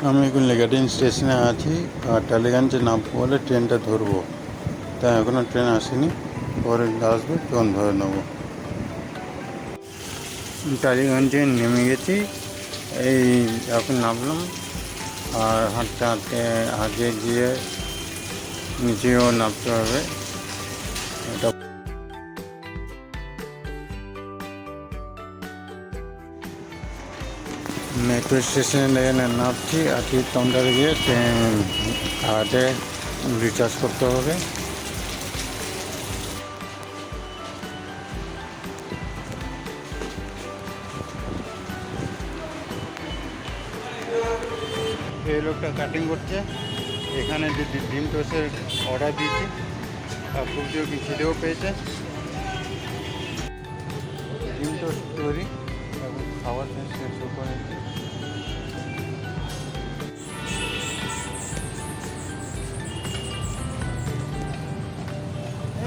আমি এখন লেগাটিন স্টেশনে আছি আর টালিগঞ্জে নামবো বলে ট্রেনটা ধরবো, তাই এখনও ট্রেন আসেনি, পরে আসবে তখন ধরে নেবো। টালিগঞ্জে নেমে গেছি, এই এখন নামলাম আর হাঁটতে হাঁটতে আগে গিয়ে নিচেও নামতে হবে। এটা মেট্রো স্টেশনে নামছি আর টিকিট কাউন্টারে গিয়ে কার্ডে রিচার্জ করতে হবে। এই লোকটা কাটিং করছে, এখানে যে ডিম টোস্টের অর্ডার দিয়েছি আর খুব জোর কি খিদেও পেয়েছে। ডিম টোস্ট তৈরি, এখন খাবার শেষ করে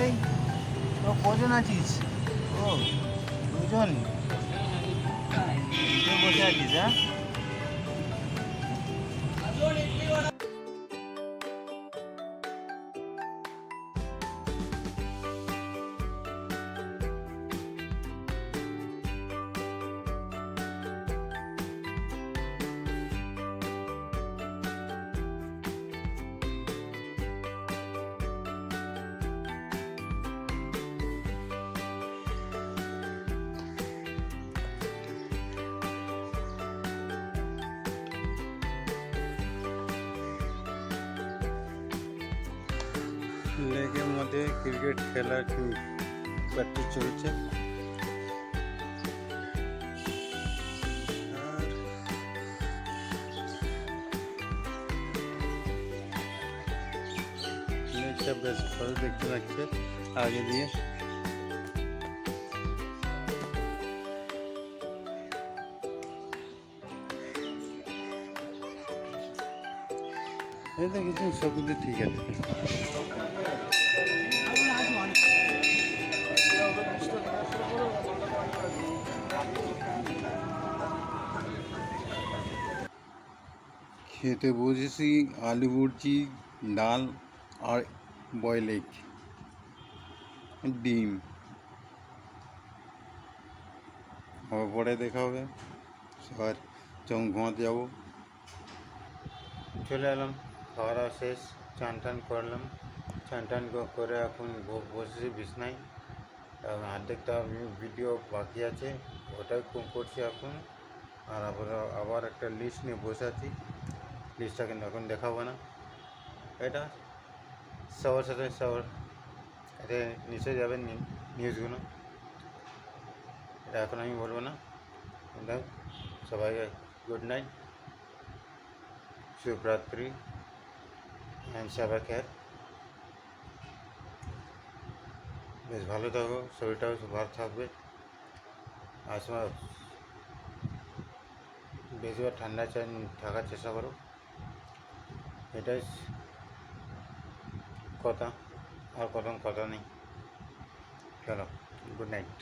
এই তো কজন আছিস? ও দুজন বসে আছিস? হ্যাঁ, লেগের মধ্যে ক্রিকেট খেলার প্র্যাকটিস চলছে। লেগটা বেশ ভালো দেখতে লাগছে আগে দিয়ে। এই তো কিছু সব কিছু ঠিক আছে। খেতে বসেছি আলু ভুর্জি, ডাল আর বয়েল এগ, ডিম। আবার পরে দেখা হবে, সবার যখন ঘুমাতে যাবো। চলে এলাম, খাওয়া দাওয়া শেষ, চান টান করলাম, চান টান করে এখন বসেছি বিছনায়। অর্ধেকটা ভিডিও বাকি আছে, ওটাই করছি এখন। আর আবার একটা লিস্ট নিয়ে বসে আছি, লিস্টটা কিন্তু এখন দেখাবো না। এটা সবার সাথে সবার এতে নিচে যাবেন নিউজগুলো, এটা এখন আমি বলবো না। সবাইকে গুড নাইট, শুভরাত্রি, সবাই খের বেশ ভালো থাকো, শরীরটাও ভালো থাকবে। আর সময় বেশিরভাগ ঠান্ডা থাকার চেষ্টা করো, এটাই কথা। আর কথা নেই, চলো গুড নাইট।